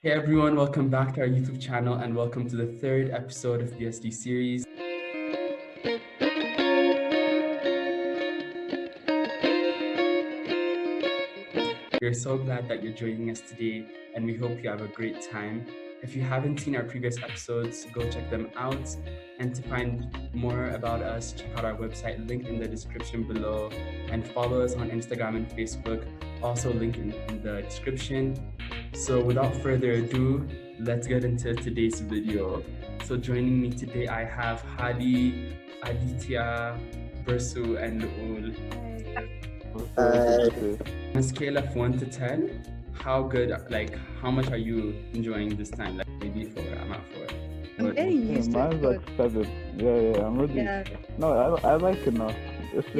Hey everyone, welcome back to our YouTube channel and welcome to the third episode of BSD Series. We're so glad that you're joining us today and we hope you have a great time. If you haven't seen our previous episodes, go check them out. And to find more about us, check out our website linked in the description below and follow us on Instagram and Facebook, also linked in the description. So without further ado, let's get into today's video. So joining me today, I have Halle, Aditya, Bersu, and Leul. On a scale of 1 to 10, how much are you enjoying this time? Like maybe 4, I'm at 4. I'm getting used to it. Mine's like 7. Yeah, I'm ready. Yeah. No, I like it now. It's just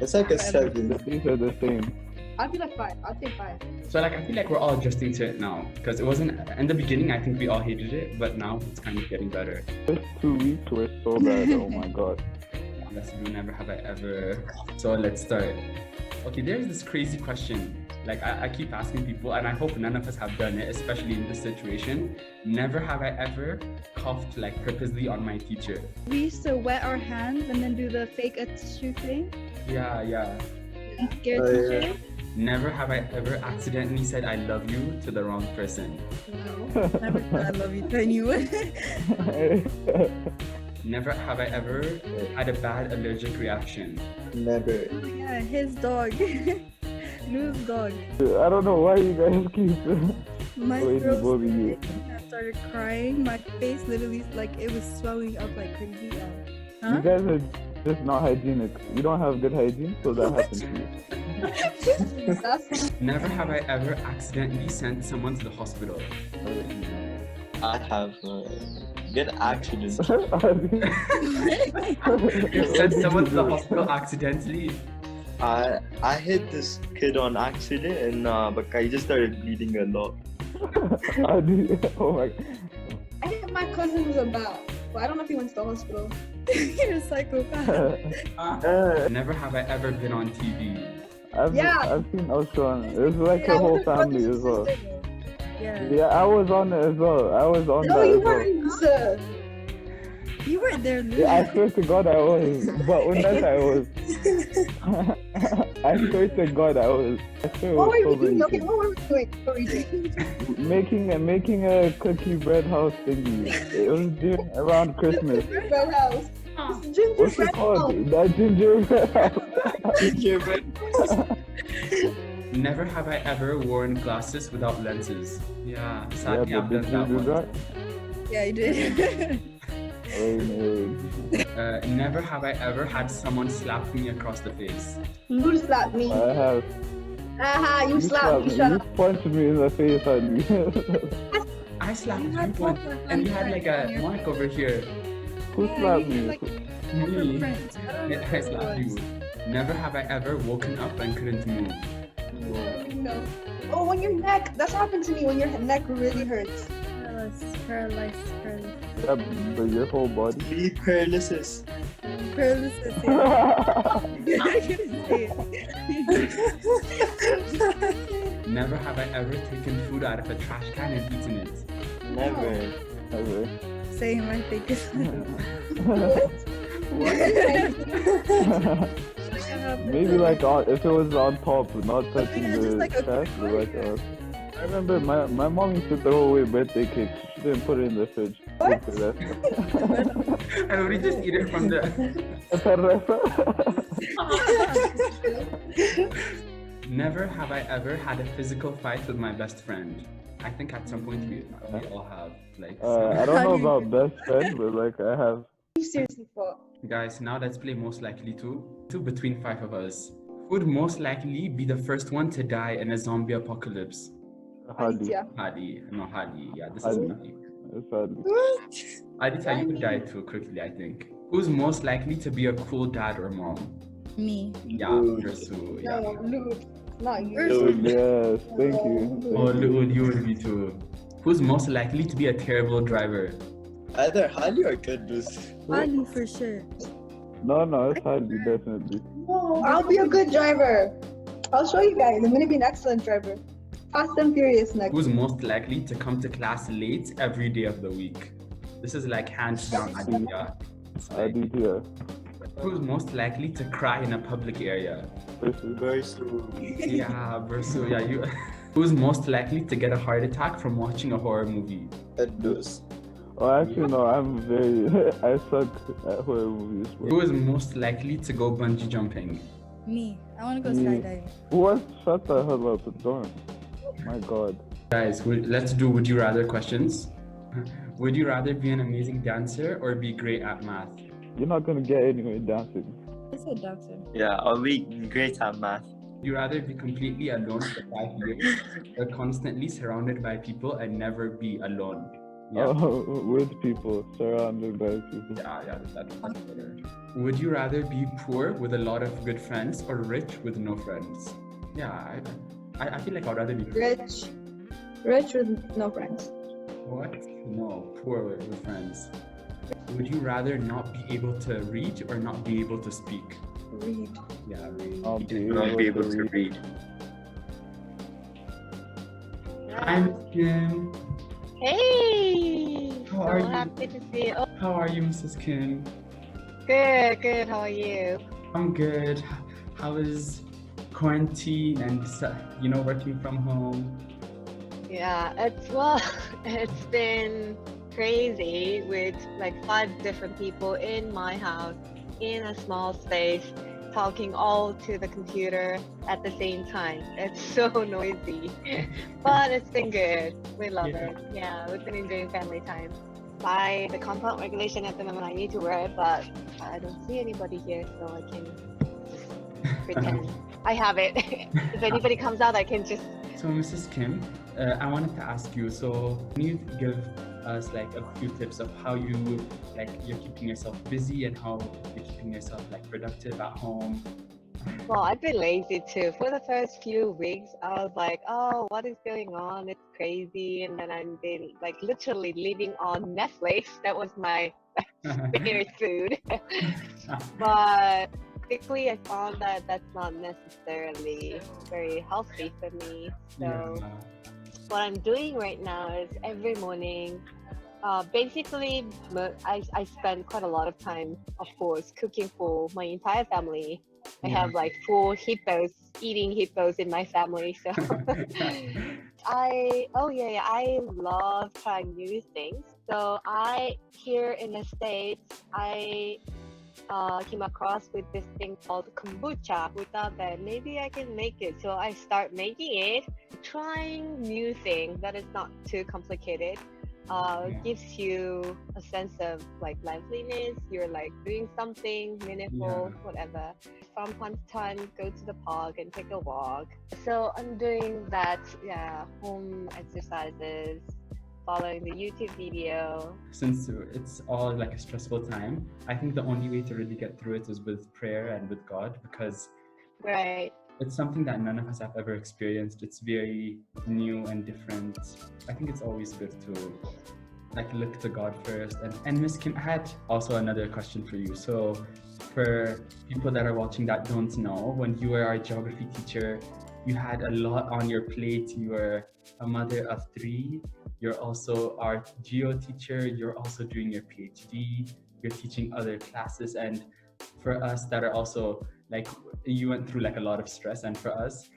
It's like a 7. the things are the same. I'll be like 5. I'll take 5. So I feel like we're all adjusting to it now because it wasn't, in the beginning, I think we all hated it, but now it's kind of getting better. First 2 weeks were so bad. Oh my god. Let's do never have I ever. So let's start. Okay, there's this crazy question. Like I keep asking people, and I hope none of us have done it, especially in this situation. Never have I ever coughed like purposely on my teacher. We used to wet our hands and then do the fake tissue thing. Yeah. Scare teacher. Never have I ever accidentally said I love you to the wrong person. No. Never said I love you to anyone. Never have I ever had a bad allergic reaction. Never. Oh yeah, his dog. Leul's dog. I don't know why you guys keep My waiting throat for me. I started crying. My face literally it was swelling up like crazy. You guys are just not hygienic. You don't have good hygiene, so that happens to you. Never have I ever accidentally sent someone to the hospital. I have good accident. You sent someone to the hospital accidentally? I hit this kid on accident and but I just started bleeding a lot. Oh my god. I hit my cousin with a bat, but I don't know if he went to the hospital. You're a psychopath. Never have I ever been on TV. I've seen Oshan. It was like Yeah, a whole with her family brothers as and well. sisters. Yeah. Yeah, I was on it as well. I was on No, that you as well. weren't, sir. You weren't there, Leul. Yeah, I swear to God I was. But unless I was. I swear to God I was. I swear it What was were so we doing? Okay, racist. what were we doing? What were we doing? Making a cookie bread house thingy. It was during around Christmas. Gingerbread house. What's it Gingerbread called? house. That gingerbread house. Never have I ever worn glasses without lenses. Yeah, Yeah, sadly but I've did done you that do one. that? Yeah, you did. Never have I ever had someone slap me across the face. You slapped me. I have. Aha, you slapped me. You Shut up. punched me in the face, honey. I slapped You you had once, proper and you had like a handprints on mark over here. Who slapped me? Me. Footprints. I don't know I who it slapped you. was. Never have I ever woken up and couldn't move. No. Oh, when your neck. That's what happened to me when your neck really hurts. Paralysis. Yeah, but your whole body. Be paralysis. Paralysis. Yeah. I couldn't say it. Never have I ever taken food out of a trash can and eaten it. Never. Okay. Saying my fake is Maybe like if it was on top, not touching yeah, the just like a trash, quick but like I remember my mom used to throw away birthday cakes. She didn't put it in the fridge. What? And we just eat it from the. Never have I ever had a physical fight with my best friend. I think at some point we all have. Like, I don't know about best friend, but like I have. You seriously fought. guys, now let's play most likely to. Two between 5 of us. Who would most likely be the first one to die in a zombie apocalypse? Hadi. Aditya. Hadi. No, Hadi. Yeah, this Hadi. is Hadi. It's Hadi. What? Aditya, you would die too quickly, I think. Who's most likely to be a cool dad or mom? Me. Yeah, Leul. Bersu. Yeah. No, Luke. Not you. Leul. Yes, thank you. Oh, Leul, you would be too. Who's most likely to be a terrible driver? Either Halle or Kidus. Ali for sure. No, it's Hadi, definitely. No, I'll be a good driver. I'll show you guys. I'm gonna be an excellent driver. Fast and Furious next. Who's most likely to come to class late every day of the week? This is like hands down Aditya. It's like, Aditya. who's most likely to cry in a public area? Bersu. Yeah, Bersu. Yeah, you. Who's most likely to get a heart attack from watching a horror movie? Kidus. Oh, actually, no, I'm very. I suck at horror movies. Bro. Who is most likely to go bungee jumping? Me. I want to go Me. skydiving. What? Shut the hell up, don't. My God. Guys, let's do would you rather questions. Would you rather be an amazing dancer or be great at math? You're not gonna get anywhere dancing. I said doctor. Yeah, I'll be great at math. Would you rather be completely alone for 5 years or constantly surrounded by people and never be alone? Yeah. Oh, with people, surrounded by people. Yeah, that's better. Would you rather be poor with a lot of good friends or rich with no friends? Yeah, I feel like I'd rather be poor. Rich with no friends. What? No, poor with friends. Would you rather not be able to read or not be able to speak? Read. Yeah, read. I'll Not be able to read. Hi, Miss Kim. Hey! How are So you? happy to see you. Oh, How are you, Mrs. Kim? good. How are you? I'm good. How is quarantine and working from home? Yeah, it's been crazy with like 5 different people in my house in a small space talking all to the computer at the same time. It's so noisy, but it's been good. We love it. Yeah, we've been enjoying family time. By the compound regulation at the moment, I need to wear it, but I don't see anybody here, so I can just pretend I have it. If anybody comes out, I can just. So, Mrs. Kim, I wanted to ask you, so can you give us like a few tips of how you're keeping yourself busy and how you're keeping yourself like productive at home? Well, I've been lazy too. For the first few weeks, I was like, oh, what is going on? It's crazy. And then I've been like literally living on Netflix. That was my favorite food. But quickly I found that that's not necessarily very healthy for me. So what I'm doing right now is every morning, basically I spend quite a lot of time, of course, cooking for my entire family. I have like 4 hippos, eating hippos in my family. So I love trying new things. So here in the States, I came across with this thing called kombucha. We thought that maybe I can make it. So I start making it, trying new things that is not too complicated. Gives you a sense of like liveliness. You're like doing something meaningful, whatever. From time to time, go to the park and take a walk. So I'm doing that, home exercises, following the YouTube video. Since it's all like a stressful time, I think the only way to really get through it is with prayer and with God, because it's something that none of us have ever experienced. It's very new and different. I think it's always good to like look to God first. And Miss Kim, I had also another question for you. So for people that are watching that don't know, when you were our geography teacher, you had a lot on your plate. You were a mother of 3. You're also our geo teacher. You're also doing your PhD. You're teaching other classes. And for us that are also like, you went through like a lot of stress. And for us,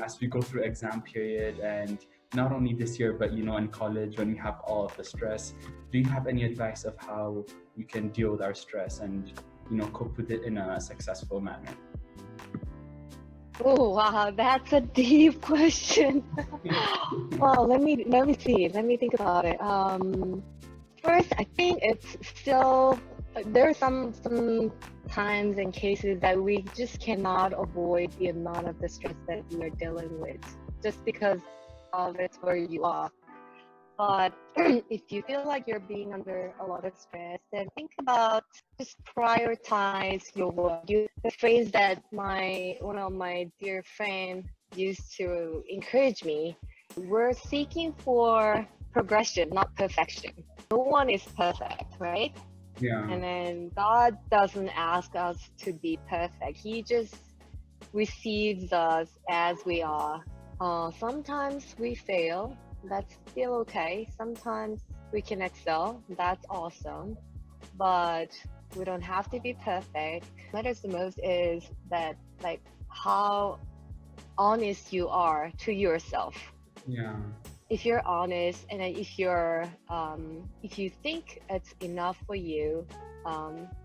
as we go through exam period, and not only this year, but in college, when we have all of the stress, do you have any advice of how we can deal with our stress and cope with it in a successful manner? Oh wow, that's a deep question. Well, let me see. Let me think about it. First, I think it's still there are some times and cases that we just cannot avoid the amount of the stress that we are dealing with, just because of it's where you are. But if you feel like you're being under a lot of stress, then think about just prioritize your work. The phrase that one of my dear friends used to encourage me, we're seeking for progression, not perfection. No one is perfect, right? Yeah. And then God doesn't ask us to be perfect. He just receives us as we are. Sometimes we fail, that's still okay. Sometimes we can excel, that's awesome. But we don't have to be perfect. What matters the most is that, like, how honest you are to yourself. Yeah. If you're honest and if you think it's enough for you,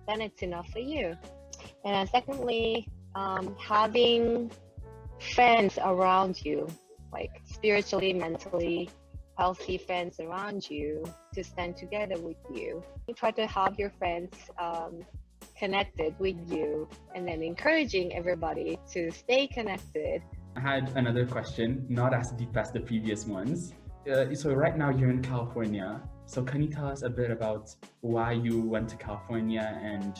then it's enough for you. And then secondly, having friends around you, like spiritually, mentally healthy friends around you to stand together with you. You try to have your friends connected with you, and then encouraging everybody to stay connected. I had another question, not as deep as the previous ones. So right now you're in California. So can you tell us a bit about why you went to California and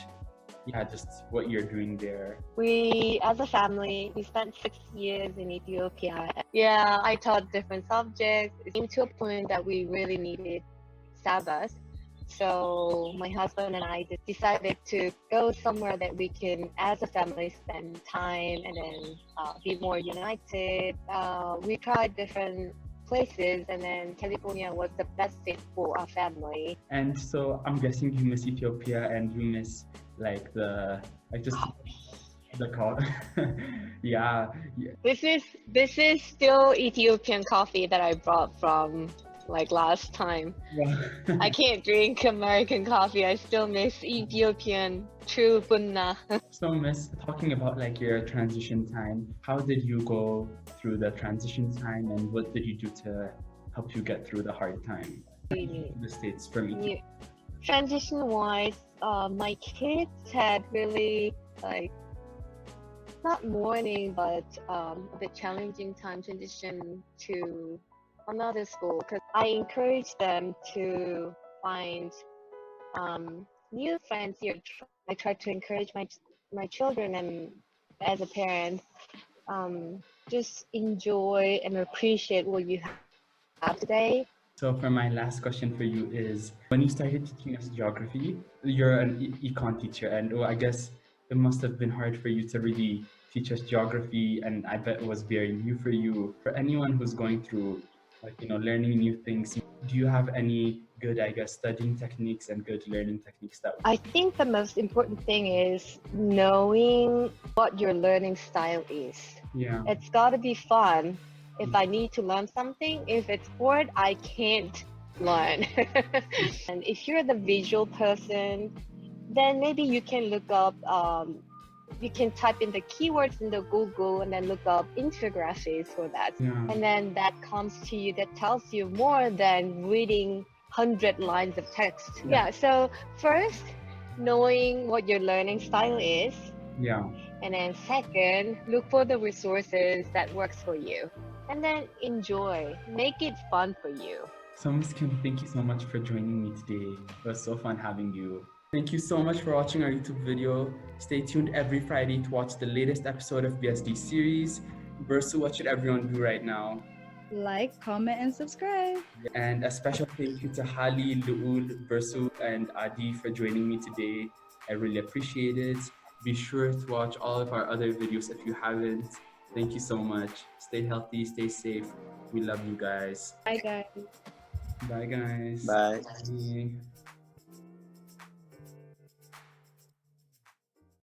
just what you're doing there? We, as a family, we spent 6 years in Ethiopia. Yeah, I taught different subjects. It came to a point that we really needed Sabbath. So my husband and I just decided to go somewhere that we can, as a family, spend time and then be more united. We tried different places, and then California was the best fit for our family. And so I'm guessing you miss Ethiopia and you miss like the call. yeah. This is still Ethiopian coffee that I brought from like last time. Yeah. I can't drink American coffee. I still miss Ethiopian true bunna. So Miss, talking about like your transition time, how did you go through the transition time and what did you do to help you get through the hard time? The States from Ethiopia. Transition wise, my kids had really like not mourning but a bit challenging time transition to another school, because I encouraged them to find new friends here. I try to encourage my children, and as a parent, just enjoy and appreciate what you have today. So for my last question for you is, when you started teaching us geography, you're an econ teacher, and I guess it must have been hard for you to really teach us geography, and I bet it was very new for you. For anyone who's going through learning new things, do you have any good, studying techniques and good learning techniques that I think the most important thing is knowing what your learning style is. Yeah. It's got to be fun. If I need to learn something, if it's bored, I can't learn. And if you're the visual person, then maybe you can look up, you can type in the keywords in the Google and then look up infographics for that. Yeah. And then that comes to you, that tells you more than reading 100 lines of text. Yeah, so first, knowing what your learning style is. Yeah. And then second, look for the resources that works for you. And then enjoy, make it fun for you. So Miss Kim, thank you so much for joining me today. It was so fun having you. Thank you so much for watching our YouTube video. Stay tuned every Friday to watch the latest episode of BSD Series. Bersu, what should everyone do right now? Like, comment, and subscribe. And a special thank you to Halle, Leul, Bersu, and Adi for joining me today. I really appreciate it. Be sure to watch all of our other videos if you haven't. Thank you so much. Stay healthy, stay safe. We love you guys. Bye, guys. Bye, guys. Bye. Bye.